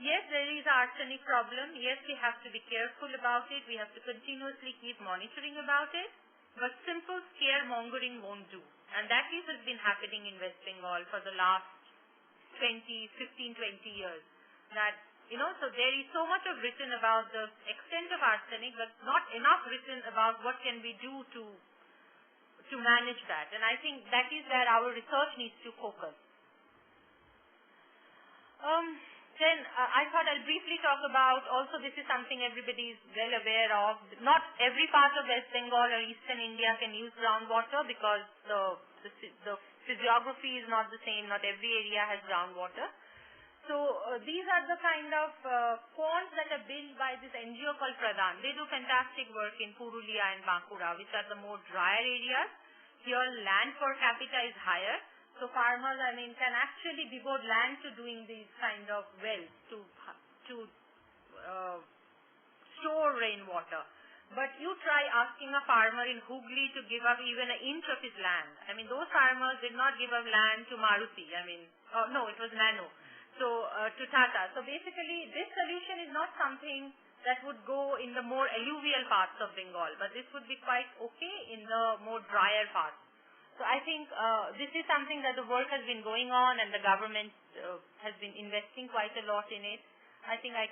yes, there is an arsenic problem. Yes, we have to be careful about it. We have to continuously keep monitoring about it. But simple scaremongering won't do. And that has been happening in West Bengal for the last 15, 20 years. That, so there is so much of written about the extent of arsenic, but not enough written about what can we do to manage that. And I think that is where our research needs to focus. Then I thought I'll briefly talk about, also this is something everybody is well aware of. Not every part of West Bengal or Eastern India can use groundwater because the physiography is not the same. Not every area has groundwater. So these are the kind of ponds that are built by this NGO called Pradhan. They do fantastic work in Purulia and Bankura, which are the more drier areas. Here land per capita is higher. So farmers, can actually devote land to doing these kind of wells to store rainwater. But you try asking a farmer in Hooghly to give up even an inch of his land. Those farmers did not give up land to Maruti. No, it was Nano. So to Tata. So basically, this solution is not something that would go in the more alluvial parts of Bengal, but this would be quite okay in the more drier parts. So I think this is something that the work has been going on, and the government has been investing quite a lot in it. I think I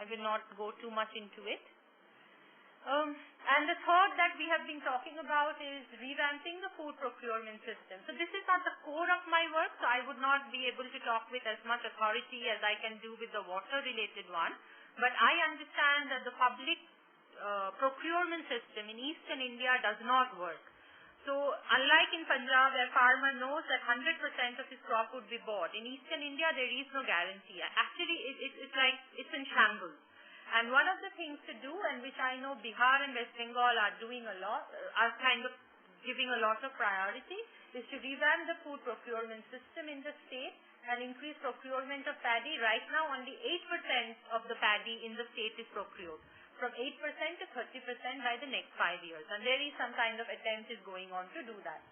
will not go too much into it. And the third that we have been talking about is revamping the food procurement system. So this is not the core of my work, so I would not be able to talk with as much authority as I can do with the water-related one. But I understand that the public procurement system in Eastern India does not work. So unlike in Punjab, where farmer knows that 100% of his crop would be bought, in Eastern India there is no guarantee. Actually, it's in shambles. And one of the things to do, and which I know Bihar and West Bengal are doing a lot, are kind of giving a lot of priority, is to revamp the food procurement system in the state and increase procurement of paddy. Right now, only 8% of the paddy in the state is procured, from 8% to 30% by the next 5 years. And there is some kind of attempt is going on to do that.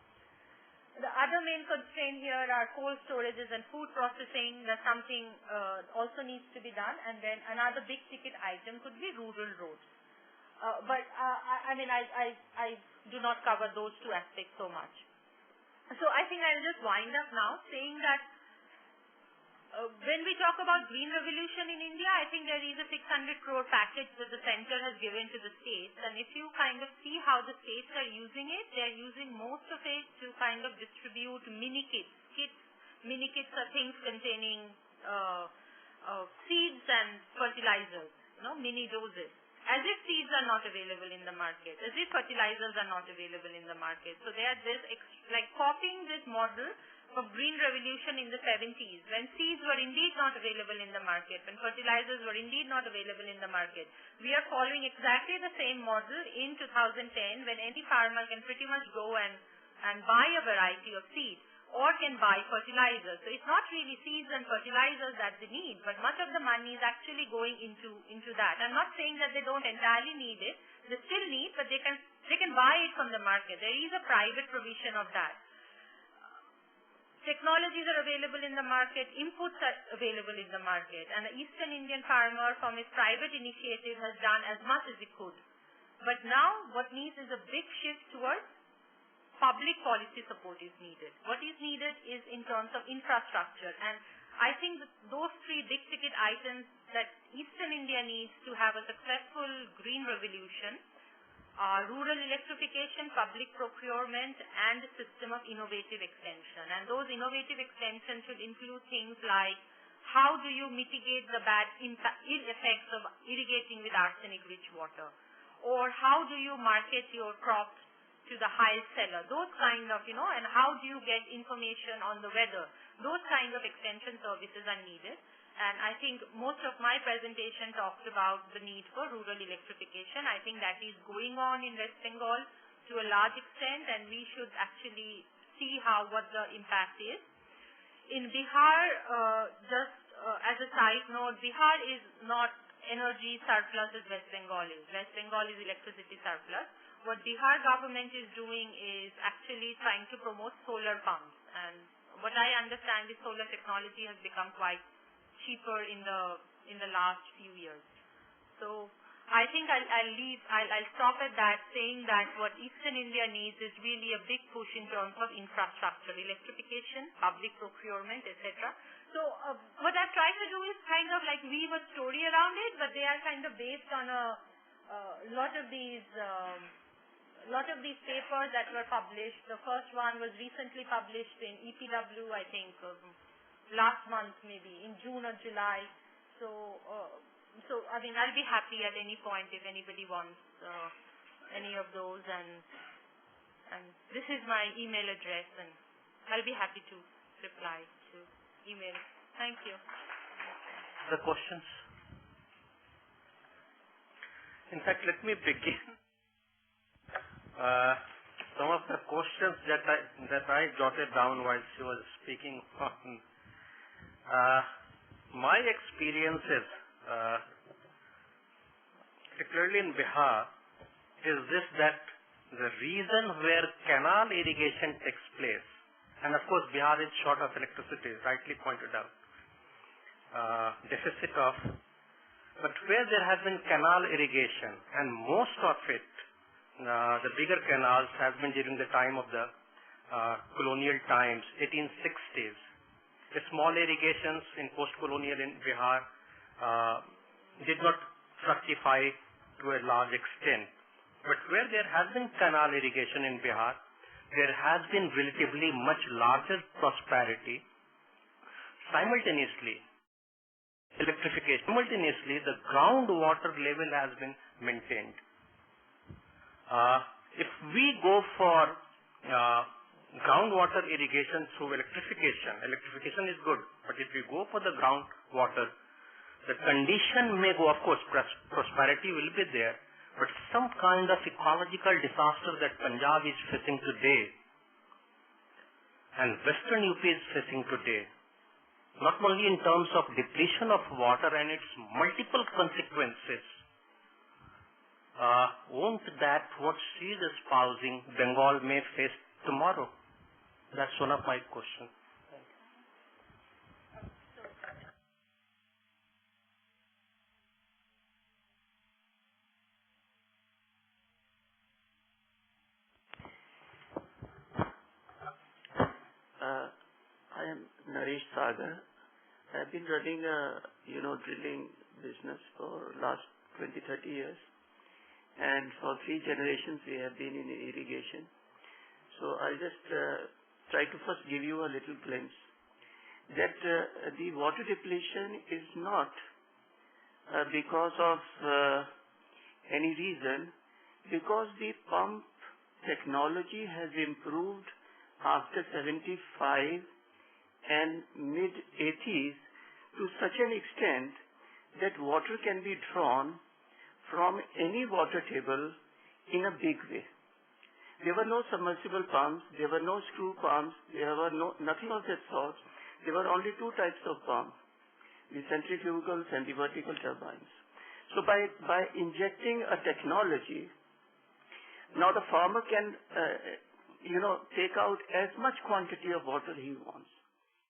The other main constraint here are cold storages and food processing. That's something also needs to be done. And then another big ticket item could be rural roads. But I do not cover those two aspects so much. So I think I'll just wind up now saying that when we talk about Green Revolution in India, I think there is a 600 crore package that the center has given to the states. And if you kind of see how the states are using it, they're using most of it to kind of distribute mini kits. Mini kits are things containing seeds and fertilizers, mini doses. As if seeds are not available in the market, as if fertilizers are not available in the market. So they are copying this model of Green Revolution in the 70s, when seeds were indeed not available in the market, when fertilizers were indeed not available in the market. We are following exactly the same model in 2010, when any farmer can pretty much go and buy a variety of seeds, or can buy fertilizers. So it's not really seeds and fertilizers that they need, but much of the money is actually going into that. I'm not saying that they don't entirely need it. They still need, but they can buy it from the market. There is a private provision of that. Technologies are available in the market, inputs are available in the market, and the Eastern Indian farmer from his private initiative has done as much as he could. But now what needs is a big shift towards public policy support is needed. What is needed is in terms of infrastructure, and I think that those three big ticket items that Eastern India needs to have a successful green revolution are rural electrification, public procurement, and a system of innovative extension. And those innovative extensions should include things like how do you mitigate the bad ill effects of irrigating with arsenic-rich water? or how do you market your crops to the highest seller? Those kind of, and how do you get information on the weather? Those kind of extension services are needed. And I think most of my presentation talked about the need for rural electrification. I think that is going on in West Bengal to a large extent, and we should actually see what the impact is. In Bihar, as a side note, Bihar is not energy surplus as West Bengal is. West Bengal is electricity surplus. What Bihar government is doing is actually trying to promote solar pumps. And what I understand is solar technology has become quite cheaper in the last few years. So I think I'll stop at that, saying that what Eastern India needs is really a big push in terms of infrastructure, electrification, public procurement, etc. So what I've tried to do is kind of like weave a story around it, but they are kind of based on a lot of these papers that were published. The first one was recently published in EPW, I think, last month maybe, in June or July. So I mean, I'll be happy at any point if anybody wants any of those, and this is my email address, and I'll be happy to reply to email. Thank you. The questions? In fact, let me begin. Some of the questions that I jotted down while she was speaking on. My experiences, particularly in Bihar, is this, that the region where canal irrigation takes place, and of course Bihar is short of electricity, rightly pointed out, deficit of, but where there has been canal irrigation, and most of it, the bigger canals, has been during the time of the colonial times, 1860s. The small irrigations in post-colonial in Bihar did not fructify to a large extent. But where there has been canal irrigation in Bihar, there has been relatively much larger prosperity. Simultaneously, electrification. Simultaneously, the groundwater level has been maintained. If we go for groundwater irrigation through electrification is good, but if we go for the groundwater, the condition may go, of course, prosperity will be there, but some kind of ecological disaster that Punjab is facing today and Western UP is facing today, not only in terms of depletion of water and its multiple consequences, won't that what she is espousing Bengal may face tomorrow? That's one of my questions. I am Naresh Sagar. I have been running a drilling business for last 20-30 years, and for 3 generations we have been in irrigation. So I'll just try to first give you a little glimpse that the water depletion is not because of any reason, because the pump technology has improved after 75 and mid-80s to such an extent that water can be drawn from any water table in a big way. There were no submersible pumps, there were no screw pumps, there were nothing of that sort. There were only 2 types of pumps, the centrifugals and the vertical turbines. So by injecting a technology, now the farmer can take out as much quantity of water he wants.